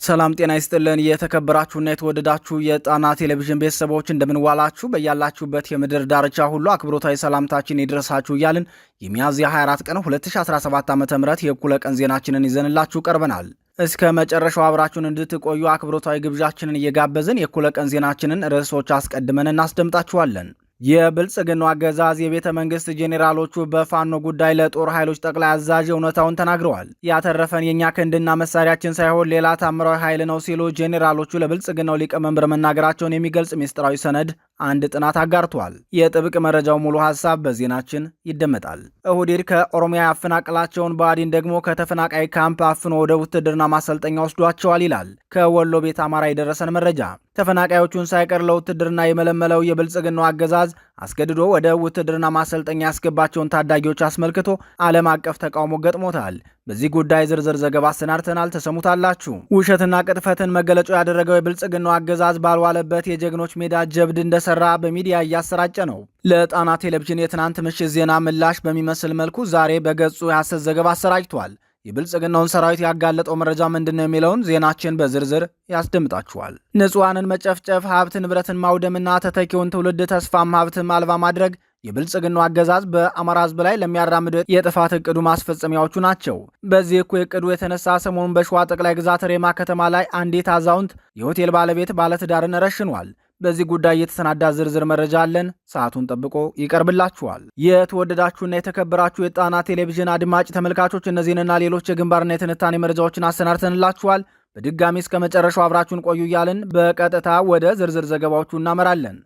ሰላም ጤና ይስጥልን። የተከበራችሁና የተወደዳችሁ የጣና ቴሌቪዥን ቤተሰቦች እንደምንዋላችሁ፣ በያላችሁበት የምድር ዳርቻ ሁሉ አክብሮታዊ ሰላምታችን ይድረሳችሁ እያልን የሚያዝያ 24 ቀን 2017 ዓ.ም የእኩለ ቀን ዜናችንን ይዘንላችሁ ቀርበናል። እስከ መጨረሻው አብራችሁን እንድትቆዩ አክብሮታዊ ግብዣችንን እየጋበዝን የእኩለ ቀን ዜናችንን ርዕሶች አስቀድመን እናስደምጣችኋለን። የብልጽግናው አገዛዝ የቤተ መንግስት ጄኔራሎቹ በፋኖ ጉዳይ ለጦር ኃይሎች ጠቅላይ አዛዥ እውነታውን ተናግረዋል። ያተረፈን የኛ ክንድና መሳሪያችን ሳይሆን ሌላ ታምራዊ ኃይል ነው ሲሉ ጄኔራሎቹ ለብልጽግናው ሊቀመንበር መናገራቸውን የሚገልጽ ሚስጥራዊ ሰነድ አንድ ጥናት አጋርቷል። የጥብቅ መረጃው ሙሉ ሐሳብ በዜናችን ይደመጣል። ኦህዴድ ከኦሮሚያ ያፈናቀላቸውን ብአዴን ደግሞ ከተፈናቃይ ካምፕ አፍኖ ወደ ውትድርና ማሰልጠኛ ወስዷቸዋል ይላል ከወሎ ቤት አማራ የደረሰን መረጃ። ተፈናቃዮቹን ሳይቀር ለውትድርና የመለመለው የብልጽግናው አገዛዝ አስገድዶ ወደ ውትድርና ማሰልጠኛ ያስገባቸውን ታዳጊዎች አስመልክቶ ዓለም አቀፍ ተቃውሞ ገጥሞታል። በዚህ ጉዳይ ዝርዝር ዘገባ አሰናድተናል፣ ተሰሙታላችሁ። ውሸትና ቅጥፈትን መገለጫው ያደረገው የብልጽግናው አገዛዝ ባልዋለበት የጀግኖች ሜዳ ጀብድ እንደሰራ በሚዲያ እያሰራጨ ነው። ለጣና ቴሌቪዥን የትናንት ምሽት ዜና ምላሽ በሚመስል መልኩ ዛሬ በገጹ የሐሰት ዘገባ አሰራጭቷል። የብልጽግናውን ሰራዊት ያጋለጠው መረጃ ምንድነው የሚለውን ዜናችን በዝርዝር ያስደምጣችኋል። ንጹሐንን መጨፍጨፍ፣ ሀብት ንብረትን ማውደምና ተተኪውን ትውልድ ተስፋም ሀብትም አልባ ማድረግ የብልጽግናው አገዛዝ በአማራ ሕዝብ ላይ ለሚያራምደው የጥፋት እቅዱ ማስፈጸሚያዎቹ ናቸው። በዚህ እኩይ እቅዱ የተነሳ ሰሞኑን በሸዋ ጠቅላይ ግዛት ሬማ ከተማ ላይ አንዲት አዛውንት የሆቴል ባለቤት ባለትዳርን ረሽኗል። በዚህ ጉዳይ የተሰናዳ ዝርዝር መረጃ አለን። ሰዓቱን ጠብቆ ይቀርብላችኋል። የተወደዳችሁና የተከበራችሁ የጣና ቴሌቪዥን አድማጭ ተመልካቾች እነዚህንና ሌሎች የግንባርና የትንታኔ መረጃዎችን አሰናድተንላችኋል። በድጋሚ እስከ መጨረሻው አብራችሁን ቆዩ እያልን በቀጥታ ወደ ዝርዝር ዘገባዎቹ እናመራለን።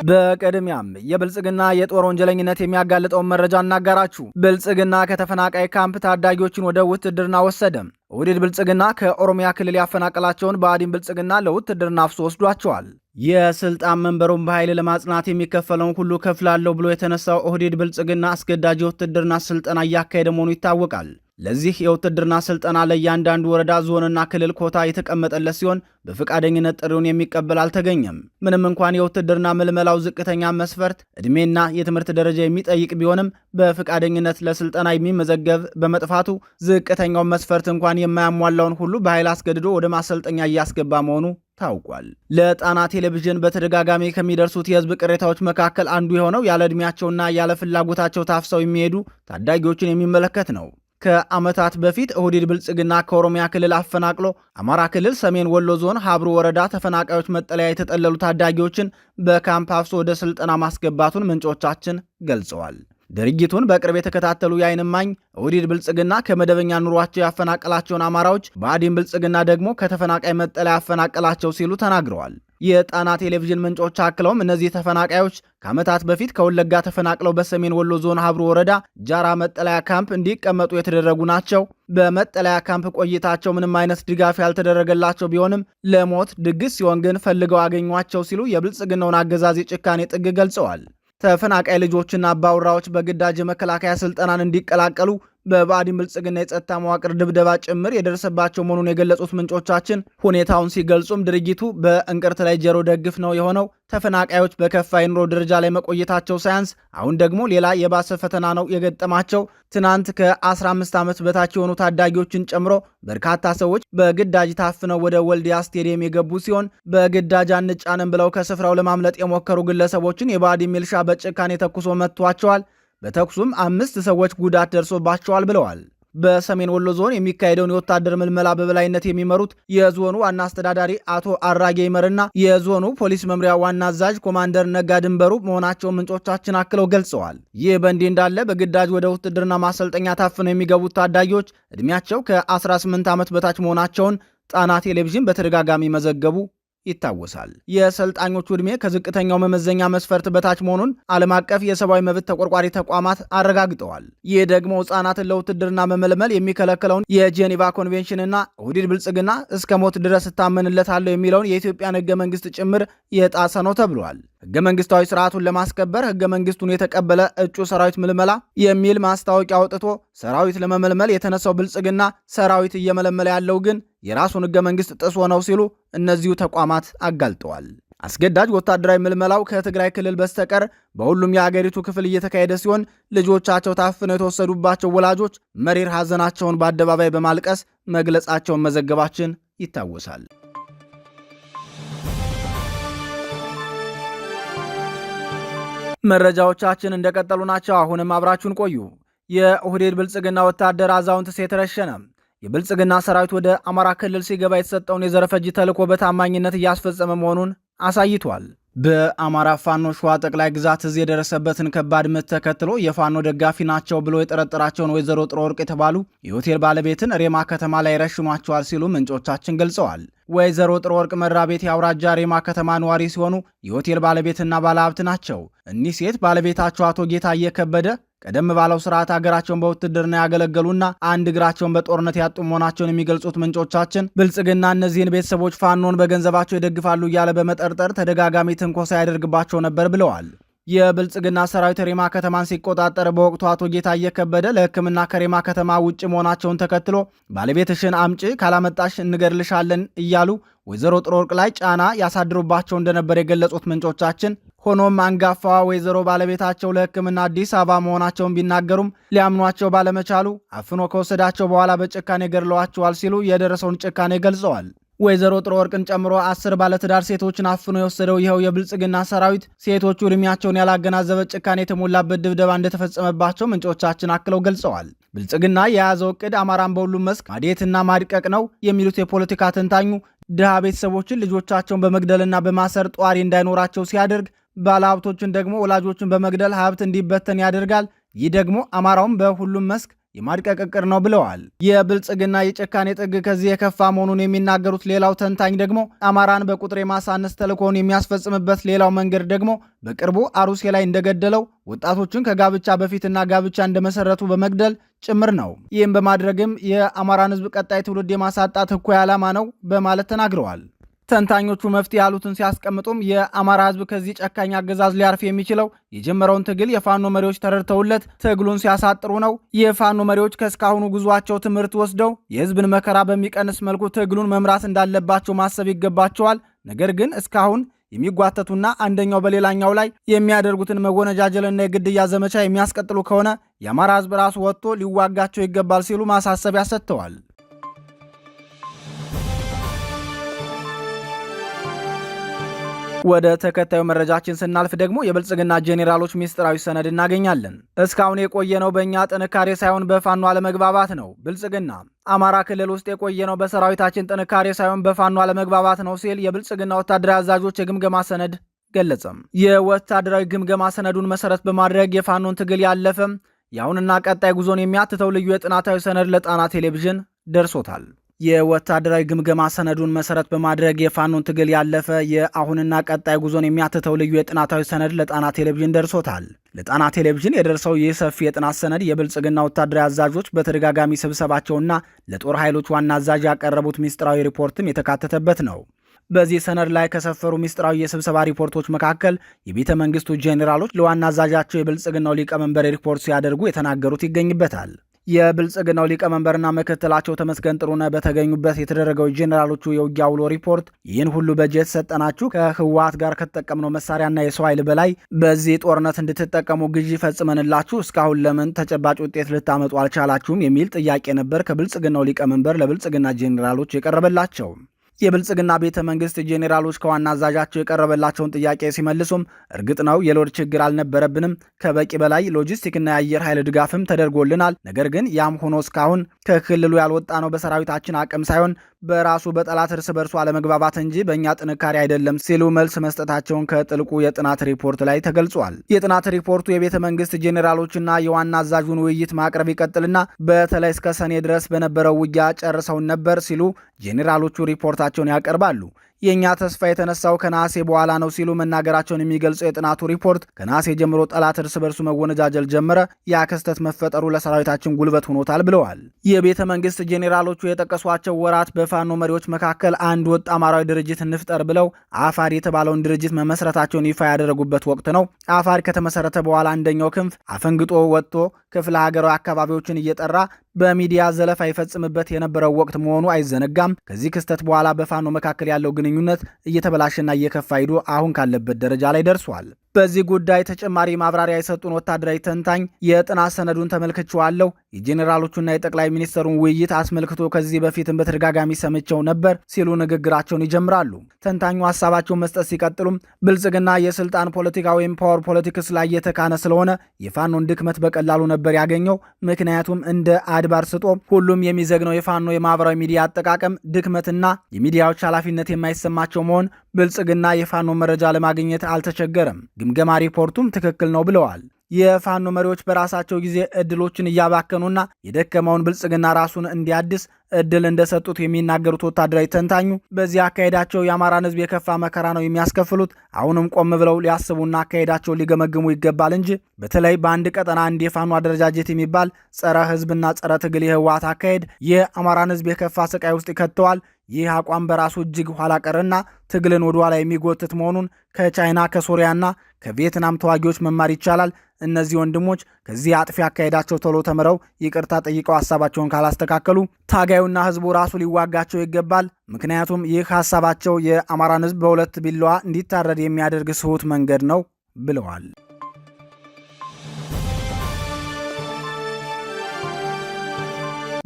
በቅድሚያም የብልጽግና የጦር ወንጀለኝነት የሚያጋልጠውን መረጃ እናጋራችሁ። ብልጽግና ከተፈናቃይ ካምፕ ታዳጊዎችን ወደ ውትድርና ወሰደም። ኦህዴድ ብልጽግና ከኦሮሚያ ክልል ያፈናቀላቸውን ብአዴን ብልጽግና ለውትድርና አፍሶ ወስዷቸዋል። የስልጣን መንበሩን በኃይል ለማጽናት የሚከፈለውን ሁሉ ከፍላለሁ ብሎ የተነሳው ኦህዴድ ብልጽግና አስገዳጅ የውትድርና ስልጠና እያካሄደ መሆኑ ይታወቃል። ለዚህ የውትድርና ስልጠና ለእያንዳንዱ ወረዳ፣ ዞንና ክልል ኮታ የተቀመጠለት ሲሆን በፈቃደኝነት ጥሪውን የሚቀበል አልተገኘም። ምንም እንኳን የውትድርና ምልመላው ዝቅተኛ መስፈርት ዕድሜና የትምህርት ደረጃ የሚጠይቅ ቢሆንም በፈቃደኝነት ለስልጠና የሚመዘገብ በመጥፋቱ ዝቅተኛው መስፈርት እንኳን የማያሟላውን ሁሉ በኃይል አስገድዶ ወደ ማሰልጠኛ እያስገባ መሆኑ ታውቋል። ለጣና ቴሌቪዥን በተደጋጋሚ ከሚደርሱት የህዝብ ቅሬታዎች መካከል አንዱ የሆነው ያለ ዕድሜያቸውና ያለ ፍላጎታቸው ታፍሰው የሚሄዱ ታዳጊዎችን የሚመለከት ነው። ከዓመታት በፊት ኦህዴድ ብልጽግና ከኦሮሚያ ክልል አፈናቅሎ አማራ ክልል ሰሜን ወሎ ዞን ሀብሩ ወረዳ ተፈናቃዮች መጠለያ የተጠለሉ ታዳጊዎችን በካምፕ አፍሶ ወደ ስልጠና ማስገባቱን ምንጮቻችን ገልጸዋል። ድርጊቱን በቅርብ የተከታተሉ የዓይን እማኝ ኦህዴድ ብልጽግና ከመደበኛ ኑሯቸው ያፈናቀላቸውን አማራዎች፣ ብአዴን ብልጽግና ደግሞ ከተፈናቃይ መጠለያ ያፈናቀላቸው ሲሉ ተናግረዋል። የጣና ቴሌቪዥን ምንጮች አክለውም እነዚህ ተፈናቃዮች ከዓመታት በፊት ከወለጋ ተፈናቅለው በሰሜን ወሎ ዞን ሀብሩ ወረዳ ጃራ መጠለያ ካምፕ እንዲቀመጡ የተደረጉ ናቸው። በመጠለያ ካምፕ ቆይታቸው ምንም አይነት ድጋፍ ያልተደረገላቸው ቢሆንም ለሞት ድግስ ሲሆን ግን ፈልገው አገኟቸው ሲሉ የብልጽግናውን አገዛዝ የጭካኔ ጥግ ገልጸዋል። ተፈናቃይ ልጆችና አባውራዎች በግዳጅ የመከላከያ ስልጠናን እንዲቀላቀሉ በብአዴን ብልጽግና የጸጥታ መዋቅር ድብደባ ጭምር የደረሰባቸው መሆኑን የገለጹት ምንጮቻችን ሁኔታውን ሲገልጹም ድርጊቱ በእንቅርት ላይ ጆሮ ደግፍ ነው የሆነው። ተፈናቃዮች በከፋ የኑሮ ደረጃ ላይ መቆየታቸው ሳያንስ አሁን ደግሞ ሌላ የባሰ ፈተና ነው የገጠማቸው። ትናንት ከ15 ዓመት በታች የሆኑ ታዳጊዎችን ጨምሮ በርካታ ሰዎች በግዳጅ ታፍነው ወደ ወልዲያ ስቴዲየም የገቡ ሲሆን በግዳጅ አንጫንም ብለው ከስፍራው ለማምለጥ የሞከሩ ግለሰቦችን የብአዴን ሚልሻ በጭካኔ ተኩሶ መጥቷቸዋል። በተኩሱም 5 ሰዎች ጉዳት ደርሶባቸዋል ብለዋል። በሰሜን ወሎ ዞን የሚካሄደውን የወታደር ምልመላ በበላይነት የሚመሩት የዞኑ ዋና አስተዳዳሪ አቶ አራጌ ይመርና የዞኑ ፖሊስ መምሪያ ዋና አዛዥ ኮማንደር ነጋ ድንበሩ መሆናቸውን ምንጮቻችን አክለው ገልጸዋል። ይህ በእንዲህ እንዳለ በግዳጅ ወደ ውትድርና ማሰልጠኛ ታፍነው የሚገቡት ታዳጊዎች ዕድሜያቸው ከ18 ዓመት በታች መሆናቸውን ጣና ቴሌቪዥን በተደጋጋሚ መዘገቡ ይታወሳል። የሰልጣኞቹ ዕድሜ ከዝቅተኛው መመዘኛ መስፈርት በታች መሆኑን ዓለም አቀፍ የሰብአዊ መብት ተቆርቋሪ ተቋማት አረጋግጠዋል። ይህ ደግሞ ሕፃናትን ለውትድርና መመልመል የሚከለክለውን የጄኔቫ ኮንቬንሽንና ኦህዴድ ብልጽግና እስከ ሞት ድረስ እታመንለታለሁ የሚለውን የኢትዮጵያን ሕገ መንግሥት ጭምር የጣሰ ነው ተብሏል። ሕገ መንግሥታዊ ስርዓቱን ለማስከበር ሕገ መንግሥቱን የተቀበለ እጩ ሰራዊት ምልመላ የሚል ማስታወቂያ አውጥቶ ሰራዊት ለመመልመል የተነሳው ብልጽግና ሰራዊት እየመለመለ ያለው ግን የራሱን ሕገ መንግሥት ጥሶ ነው ሲሉ እነዚሁ ተቋማት አጋልጠዋል። አስገዳጅ ወታደራዊ ምልመላው ከትግራይ ክልል በስተቀር በሁሉም የአገሪቱ ክፍል እየተካሄደ ሲሆን ልጆቻቸው ታፍነው የተወሰዱባቸው ወላጆች መሪር ሐዘናቸውን በአደባባይ በማልቀስ መግለጻቸውን መዘገባችን ይታወሳል። መረጃዎቻችን እንደቀጠሉ ናቸው። አሁንም አብራችሁን ቆዩ። የኦህዴድ ብልጽግና ወታደር አዛውንት ሴት ረሸነ። የብልጽግና ሰራዊት ወደ አማራ ክልል ሲገባ የተሰጠውን የዘረፈጅ ተልዕኮ በታማኝነት እያስፈጸመ መሆኑን አሳይቷል። በአማራ ፋኖ ሸዋ ጠቅላይ ግዛት እዝ የደረሰበትን ከባድ ምት ተከትሎ የፋኖ ደጋፊ ናቸው ብሎ የጠረጠራቸውን ወይዘሮ ጥሩ ወርቅ የተባሉ የሆቴል ባለቤትን ሬማ ከተማ ላይ ረሽኗቸዋል ሲሉ ምንጮቻችን ገልጸዋል። ወይዘሮ ጥሩ ወርቅ መራቤቴ አውራጃ ሬማ ከተማ ነዋሪ ሲሆኑ የሆቴል ባለቤትና ባለሀብት ናቸው። እኒህ ሴት ባለቤታቸው አቶ ጌታዬ ከበደ ቀደም ባለው ስርዓት ሀገራቸውን በውትድርና ያገለገሉና አንድ እግራቸውን በጦርነት ያጡ መሆናቸውን የሚገልጹት ምንጮቻችን ብልጽግና እነዚህን ቤተሰቦች ፋኖን በገንዘባቸው ይደግፋሉ እያለ በመጠርጠር ተደጋጋሚ ትንኮሳ ያደርግባቸው ነበር ብለዋል። የብልጽግና ሰራዊት ሬማ ከተማን ሲቆጣጠር በወቅቱ አቶ ጌታዬ ከበደ ለሕክምና ከሬማ ከተማ ውጭ መሆናቸውን ተከትሎ ባለቤትሽን አምጪ ካላመጣሽ እንገድልሻለን እያሉ ወይዘሮ ጥሩ ወርቅ ላይ ጫና ያሳድሩባቸው እንደነበር የገለጹት ምንጮቻችን ሆኖም አንጋፋዋ ወይዘሮ ባለቤታቸው ለሕክምና አዲስ አበባ መሆናቸውን ቢናገሩም ሊያምኗቸው ባለመቻሉ አፍኖ ከወሰዳቸው በኋላ በጭካኔ ገድለዋቸዋል ሲሉ የደረሰውን ጭካኔ ገልጸዋል። ወይዘሮ ጥሩ ወርቅን ጨምሮ 10 ባለትዳር ሴቶችን አፍኖ የወሰደው ይኸው የብልጽግና ሰራዊት ሴቶቹ እድሜያቸውን ያላገናዘበ ጭካኔ የተሞላበት ድብደባ እንደተፈጸመባቸው ምንጮቻችን አክለው ገልጸዋል። ብልጽግና የያዘው እቅድ አማራን በሁሉም መስክ ማዴትና ማድቀቅ ነው የሚሉት የፖለቲካ ተንታኙ ድሃ ቤተሰቦችን ልጆቻቸውን በመግደልና በማሰር ጧሪ እንዳይኖራቸው ሲያደርግ ባለሀብቶችን ደግሞ ወላጆችን በመግደል ሀብት እንዲበተን ያደርጋል። ይህ ደግሞ አማራውን በሁሉም መስክ የማድቀቅ እቅድ ነው ብለዋል። የብልጽግና የጭካኔ ጥግ ከዚህ የከፋ መሆኑን የሚናገሩት ሌላው ተንታኝ ደግሞ አማራን በቁጥር የማሳነስ ተልዕኮውን የሚያስፈጽምበት ሌላው መንገድ ደግሞ በቅርቡ አሩሴ ላይ እንደገደለው ወጣቶችን ከጋብቻ በፊትና ጋብቻ እንደመሰረቱ በመግደል ጭምር ነው። ይህም በማድረግም የአማራን ሕዝብ ቀጣይ ትውልድ የማሳጣት እኩይ ዓላማ ነው በማለት ተናግረዋል። ተንታኞቹ መፍትሄ ያሉትን ሲያስቀምጡም የአማራ ሕዝብ ከዚህ ጨካኝ አገዛዝ ሊያርፍ የሚችለው የጀመረውን ትግል የፋኖ መሪዎች ተረድተውለት ትግሉን ሲያሳጥሩ ነው። የፋኖ መሪዎች ከእስካሁኑ ጉዟቸው ትምህርት ወስደው የሕዝብን መከራ በሚቀንስ መልኩ ትግሉን መምራት እንዳለባቸው ማሰብ ይገባቸዋል። ነገር ግን እስካሁን የሚጓተቱና አንደኛው በሌላኛው ላይ የሚያደርጉትን መወነጃጀልና የግድያ ዘመቻ የሚያስቀጥሉ ከሆነ የአማራ ሕዝብ ራሱ ወጥቶ ሊዋጋቸው ይገባል ሲሉ ማሳሰቢያ ሰጥተዋል። ወደ ተከታዩ መረጃችን ስናልፍ ደግሞ የብልጽግና ጄኔራሎች ሚስጥራዊ ሰነድ እናገኛለን። እስካሁን የቆየነው በእኛ ጥንካሬ ሳይሆን በፋኖ አለመግባባት ነው። ብልጽግና አማራ ክልል ውስጥ የቆየነው በሰራዊታችን ጥንካሬ ሳይሆን በፋኖ አለመግባባት ነው ሲል የብልጽግና ወታደራዊ አዛዦች የግምገማ ሰነድ ገለጸም። የወታደራዊ ግምገማ ሰነዱን መሰረት በማድረግ የፋኖን ትግል ያለፈም የአሁንና ቀጣይ ጉዞን የሚያትተው ልዩ የጥናታዊ ሰነድ ለጣና ቴሌቪዥን ደርሶታል። የወታደራዊ ግምገማ ሰነዱን መሰረት በማድረግ የፋኖን ትግል ያለፈ የአሁንና ቀጣይ ጉዞን የሚያትተው ልዩ የጥናታዊ ሰነድ ለጣና ቴሌቪዥን ደርሶታል። ለጣና ቴሌቪዥን የደረሰው ይህ ሰፊ የጥናት ሰነድ የብልጽግና ወታደራዊ አዛዦች በተደጋጋሚ ስብሰባቸውና ለጦር ኃይሎች ዋና አዛዥ ያቀረቡት ሚስጥራዊ ሪፖርትም የተካተተበት ነው። በዚህ ሰነድ ላይ ከሰፈሩ ሚስጥራዊ የስብሰባ ሪፖርቶች መካከል የቤተ መንግስቱ ጄኔራሎች ለዋና አዛዣቸው የብልጽግናው ሊቀመንበር ሪፖርት ሲያደርጉ የተናገሩት ይገኝበታል። የብልጽግናው ሊቀመንበርና ምክትላቸው ተመስገን ጥሩነህ በተገኙበት የተደረገው ጄኔራሎቹ የውጊያ ውሎ ሪፖርት ይህን ሁሉ በጀት ሰጠናችሁ፣ ከህወሓት ጋር ከተጠቀምነው መሳሪያና የሰው ኃይል በላይ በዚህ ጦርነት እንድትጠቀሙ ግዢ ፈጽመንላችሁ እስካሁን ለምን ተጨባጭ ውጤት ልታመጡ አልቻላችሁም የሚል ጥያቄ ነበር ከብልጽግናው ሊቀመንበር ለብልጽግና ጄኔራሎች የቀረበላቸው። የብልጽግና ቤተ መንግስት ጄኔራሎች ከዋና አዛዣቸው የቀረበላቸውን ጥያቄ ሲመልሱም እርግጥ ነው የሎድ ችግር አልነበረብንም፣ ከበቂ በላይ ሎጂስቲክና የአየር ኃይል ድጋፍም ተደርጎልናል። ነገር ግን ያም ሆኖ እስካሁን ከክልሉ ያልወጣ ነው በሰራዊታችን አቅም ሳይሆን በራሱ በጠላት እርስ በርሱ አለመግባባት እንጂ በእኛ ጥንካሬ አይደለም ሲሉ መልስ መስጠታቸውን ከጥልቁ የጥናት ሪፖርት ላይ ተገልጿል። የጥናት ሪፖርቱ የቤተ መንግስት ጄኔራሎችና የዋና አዛዡን ውይይት ማቅረብ ይቀጥልና በተለይ እስከ ሰኔ ድረስ በነበረው ውጊያ ጨርሰውን ነበር ሲሉ ጄኔራሎቹ ሪፖርታቸውን ያቀርባሉ። የእኛ ተስፋ የተነሳው ከነሐሴ በኋላ ነው ሲሉ መናገራቸውን የሚገልጸው የጥናቱ ሪፖርት ከነሐሴ ጀምሮ ጠላት እርስ በርሱ መወነጃጀል ጀመረ፣ ያ ክስተት መፈጠሩ ለሰራዊታችን ጉልበት ሆኖታል ብለዋል። የቤተ መንግስት ጄኔራሎቹ የጠቀሷቸው ወራት በፋኖ መሪዎች መካከል አንድ ወጥ አማራዊ ድርጅት እንፍጠር ብለው አፋር የተባለውን ድርጅት መመስረታቸውን ይፋ ያደረጉበት ወቅት ነው። አፋር ከተመሰረተ በኋላ አንደኛው ክንፍ አፈንግጦ ወጥቶ ክፍለ ሀገራዊ አካባቢዎችን እየጠራ በሚዲያ ዘለፋ ይፈጽምበት የነበረው ወቅት መሆኑ አይዘነጋም። ከዚህ ክስተት በኋላ በፋኖ መካከል ያለው ግንኙነት እየተበላሸና እየከፋ ሂዶ አሁን ካለበት ደረጃ ላይ ደርሷል። በዚህ ጉዳይ ተጨማሪ ማብራሪያ የሰጡን ወታደራዊ ተንታኝ የጥናት ሰነዱን ተመልክቼዋለሁ። የጄኔራሎቹና የጠቅላይ ሚኒስትሩን ውይይት አስመልክቶ ከዚህ በፊትም በተደጋጋሚ ሰምቸው ነበር ሲሉ ንግግራቸውን ይጀምራሉ። ተንታኙ ሀሳባቸውን መስጠት ሲቀጥሉም ብልጽግና የስልጣን ፖለቲካ ወይም ፓወር ፖለቲክስ ላይ የተካነ ስለሆነ የፋኖን ድክመት በቀላሉ ነበር ያገኘው። ምክንያቱም እንደ አድባር ስጦ ሁሉም የሚዘግነው የፋኖ የማህበራዊ ሚዲያ አጠቃቀም ድክመትና የሚዲያዎች ኃላፊነት የማይሰማቸው መሆን ብልጽግና የፋኖ መረጃ ለማግኘት አልተቸገረም። ግምገማ ሪፖርቱም ትክክል ነው ብለዋል። የፋኖ መሪዎች በራሳቸው ጊዜ እድሎችን እያባከኑና የደከመውን ብልጽግና ራሱን እንዲያድስ እድል እንደሰጡት የሚናገሩት ወታደራዊ ተንታኙ በዚህ አካሄዳቸው የአማራን ሕዝብ የከፋ መከራ ነው የሚያስከፍሉት። አሁንም ቆም ብለው ሊያስቡና አካሄዳቸውን ሊገመግሙ ይገባል እንጂ በተለይ በአንድ ቀጠና አንድ የፋኖ አደረጃጀት የሚባል ጸረ ሕዝብና ጸረ ትግል የህወሓት አካሄድ የአማራን ሕዝብ የከፋ ስቃይ ውስጥ ይከተዋል። ይህ አቋም በራሱ እጅግ ኋላ ቀርና ትግልን ወደ ኋላ የሚጎትት መሆኑን ከቻይና ከሶሪያና ከቪየትናም ተዋጊዎች መማር ይቻላል። እነዚህ ወንድሞች ከዚህ አጥፊ አካሄዳቸው ቶሎ ተምረው ይቅርታ ጠይቀው ሀሳባቸውን ካላስተካከሉ ታጋዩና ህዝቡ ራሱ ሊዋጋቸው ይገባል። ምክንያቱም ይህ ሀሳባቸው የአማራን ህዝብ በሁለት ቢላዋ እንዲታረድ የሚያደርግ ስሁት መንገድ ነው ብለዋል።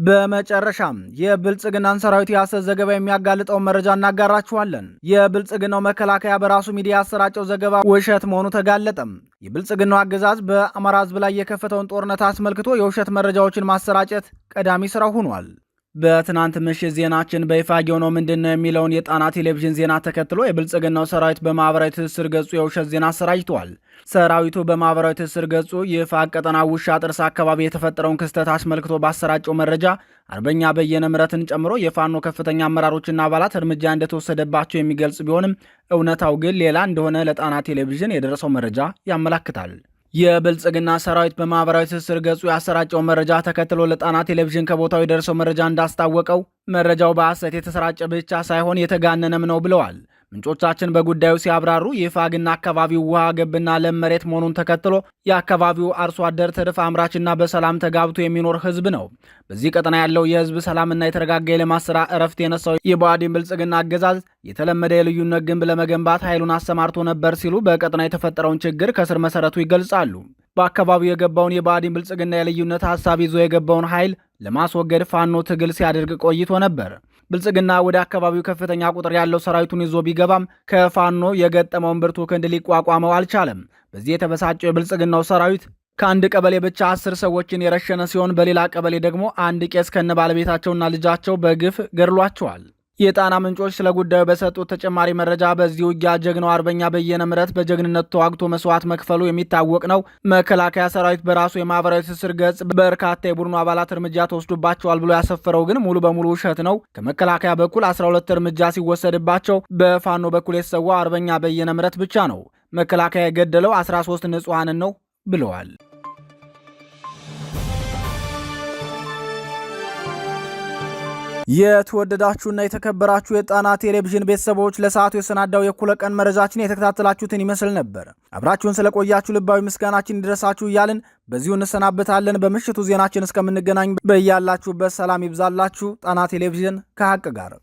በመጨረሻም የብልጽግናን ሰራዊት የሐሰት ዘገባ የሚያጋልጠውን መረጃ እናጋራችኋለን። የብልጽግናው መከላከያ በራሱ ሚዲያ ያሰራጨው ዘገባ ውሸት መሆኑ ተጋለጠም። የብልጽግናው አገዛዝ በአማራ ህዝብ ላይ የከፈተውን ጦርነት አስመልክቶ የውሸት መረጃዎችን ማሰራጨት ቀዳሚ ስራው ሆኗል። በትናንት ምሽት ዜናችን በይፋ የሆነው ምንድን ነው የሚለውን የጣና ቴሌቪዥን ዜና ተከትሎ የብልጽግናው ሰራዊት በማህበራዊ ትስስር ገጹ የውሸት ዜና አሰራጭቷል። ሰራዊቱ በማህበራዊ ትስስር ገጹ ይፋ ቀጠና ውሻ ጥርስ አካባቢ የተፈጠረውን ክስተት አስመልክቶ ባሰራጨው መረጃ አርበኛ በየነ ምረትን ጨምሮ የፋኖ ከፍተኛ አመራሮችና አባላት እርምጃ እንደተወሰደባቸው የሚገልጽ ቢሆንም እውነታው ግን ሌላ እንደሆነ ለጣና ቴሌቪዥን የደረሰው መረጃ ያመላክታል። የብልጽግና ሰራዊት በማህበራዊ ትስስር ገጹ ያሰራጨው መረጃ ተከትሎ ለጣና ቴሌቪዥን ከቦታው የደረሰው መረጃ እንዳስታወቀው መረጃው በሐሰት የተሰራጨ ብቻ ሳይሆን የተጋነነም ነው ብለዋል። ምንጮቻችን በጉዳዩ ሲያብራሩ የፋግና አካባቢው ውሃ ገብና ለም መሬት መሆኑን ተከትሎ የአካባቢው አርሶ አደር ትርፍ አምራችና በሰላም ተጋብቶ የሚኖር ህዝብ ነው። በዚህ ቀጠና ያለው የህዝብ ሰላምና የተረጋጋ የልማት ስራ እረፍት የነሳው የብአዴን ብልጽግና አገዛዝ የተለመደ የልዩነት ግንብ ለመገንባት ኃይሉን አሰማርቶ ነበር ሲሉ በቀጠና የተፈጠረውን ችግር ከስር መሰረቱ ይገልጻሉ። በአካባቢው የገባውን የብአዴን ብልጽግና የልዩነት ሀሳብ ይዞ የገባውን ኃይል ለማስወገድ ፋኖ ትግል ሲያደርግ ቆይቶ ነበር። ብልጽግና ወደ አካባቢው ከፍተኛ ቁጥር ያለው ሰራዊቱን ይዞ ቢገባም ከፋኖ የገጠመውን ብርቱ ክንድ ሊቋቋመው አልቻለም። በዚህ የተበሳጨው የብልጽግናው ሰራዊት ከአንድ ቀበሌ ብቻ 10 ሰዎችን የረሸነ ሲሆን በሌላ ቀበሌ ደግሞ አንድ ቄስ ከነ ባለቤታቸውና ልጃቸው በግፍ ገድሏቸዋል። የጣና ምንጮች ስለ ጉዳዩ በሰጡት ተጨማሪ መረጃ በዚህ ውጊያ ጀግናው አርበኛ በየነ ምረት በጀግንነቱ ተዋግቶ መስዋዕት መክፈሉ የሚታወቅ ነው። መከላከያ ሰራዊት በራሱ የማህበራዊ ትስስር ገጽ በርካታ የቡድኑ አባላት እርምጃ ተወስዶባቸዋል ብሎ ያሰፈረው ግን ሙሉ በሙሉ ውሸት ነው። ከመከላከያ በኩል 12 እርምጃ ሲወሰድባቸው በፋኖ በኩል የተሰዋው አርበኛ በየነ ምረት ብቻ ነው። መከላከያ የገደለው 13 ንጹሐንን ነው ብለዋል። የተወደዳችሁና የተከበራችሁ የጣና ቴሌቪዥን ቤተሰቦች ለሰዓቱ የሰናዳው የእኩለ ቀን መረጃችን የተከታተላችሁትን ይመስል ነበር። አብራችሁን ስለቆያችሁ ልባዊ ምስጋናችን ይድረሳችሁ እያልን በዚሁ እንሰናበታለን። በምሽቱ ዜናችን እስከምንገናኝ በያላችሁበት ሰላም ይብዛላችሁ። ጣና ቴሌቪዥን ከሀቅ ጋር